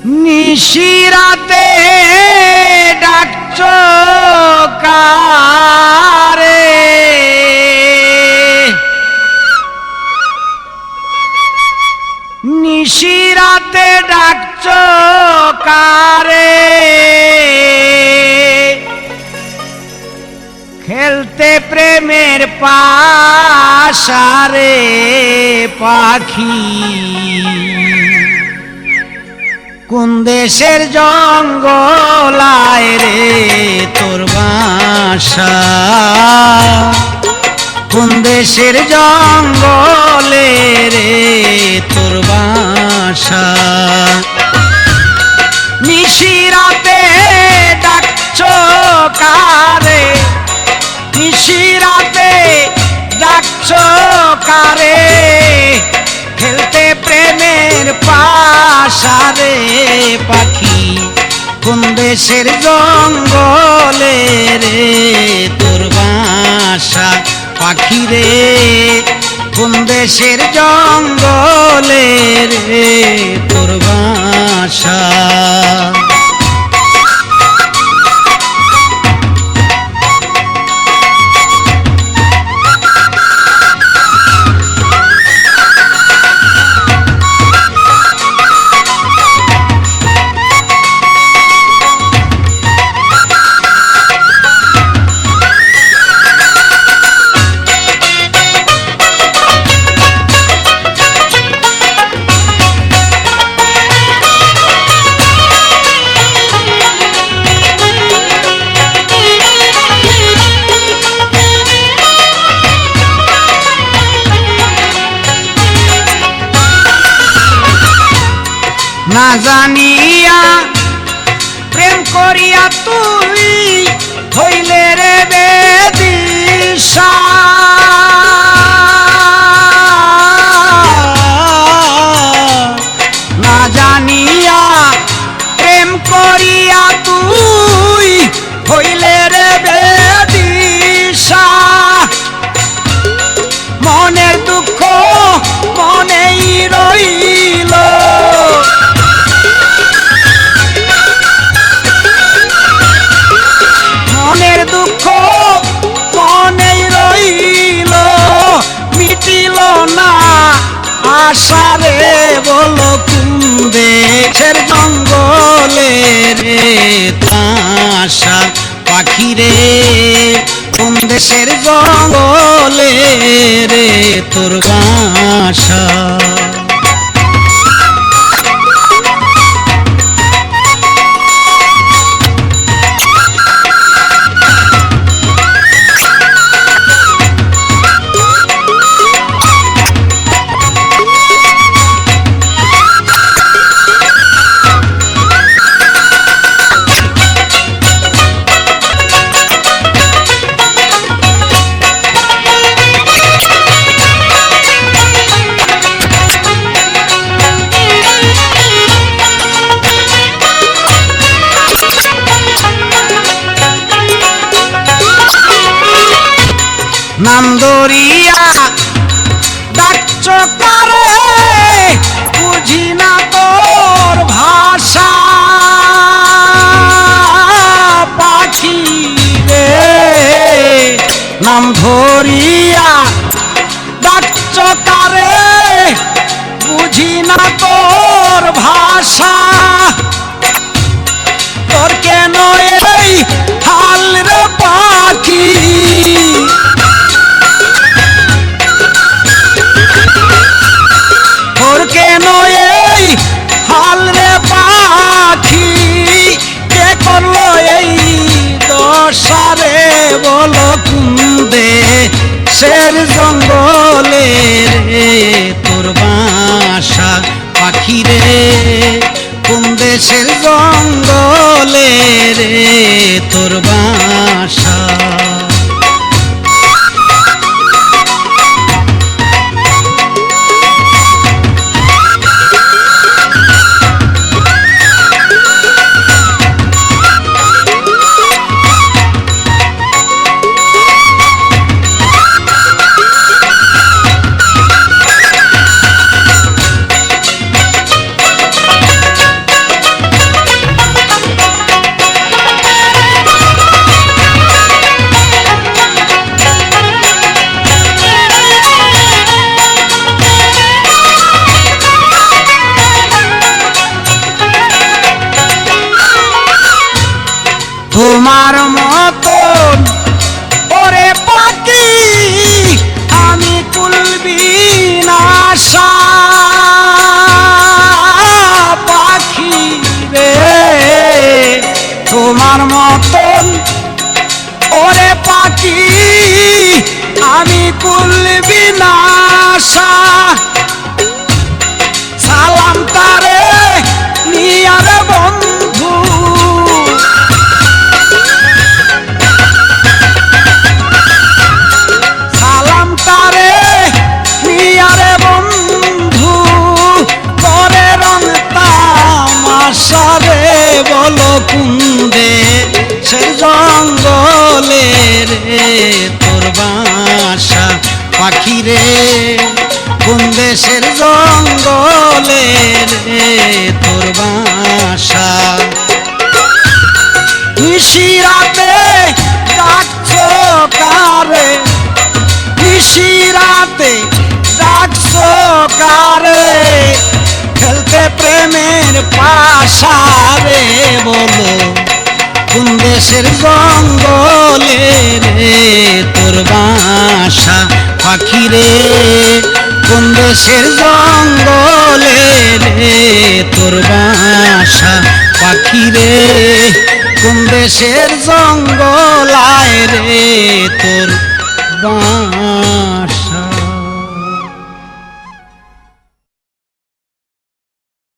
নিশিরাতে ডাকছো কারে, নিশিরাতে ডাকছো কারে, খেলতে প্রেমের পাশারে পাখি, কোন দেশের জঙ্গলায় রে তোর বাসা, কোন দেশের জঙ্গলে রে তোর বাসা। নিশিরাতে ডাকছো কারে, নিশিরাতে ডাকছো কারে, খেলতে প্রেমের পাশারে পাখি, কোন দেশের জঙ্গলে রে তোর বাসা পাখি রে, কোন দেশের জঙ্গলে রে তোর বাসা। না জানিয়া প্রেম করিয়া তুই হইলে রে বেদিশা, না জানিয়া প্রেম করিয়া তুই হইলে রে বেদিশা, মনের দুঃখ মনেই রইল, মনের দুঃখ মনেই রইল, মিটিল না আশা রে বলো কোন দেশের জঙ্গলে রে আশা পাখি রে, কোন দেশের জঙ্গলে রে তোর বাসা। নাম ধরিয়া ডাকছো কারে, বুঝি না তোর ভাষা পাখি রে, নাম ধরিয়া ডাকছো কারে, বুঝি না তোর ভাষা, তোর কেন এই হাল রে পাখি, তোর কেন এই হাল রে পাখি, কে করলো এই দশা রে বলো কোন দেশের জঙ্গলে রে তোর বাসা পাখি রে, কোন দেশের জঙ্গলে রে তোর বাসা। তোমার মতন ওরে পাখি আমি কুলবি না আশা পাখি রে তোমার মতন ওরে পাখি আমি কুলবি না আশা সালাম তারে নিয়ার বন্ধু সালাম তারে নিয়ার বন্ধু করে রং তামাশা রে বলো কুন্দে সে জঙ্গলে রে তোর বাসা পাখি রে কোন দেশের জঙ্গলে রে তোর বাসা নিশিরাতে ডাকছো কারে নিশিরাতে ডাকছো কারে খেলতে প্রেমের পাশা রে বলো কোন দেশের জঙ্গলে রে তোর বাসা পাখি রে কোন দেশের জঙ্গলে রে তোর বাসা পাখি রে কোন দেশের জঙ্গল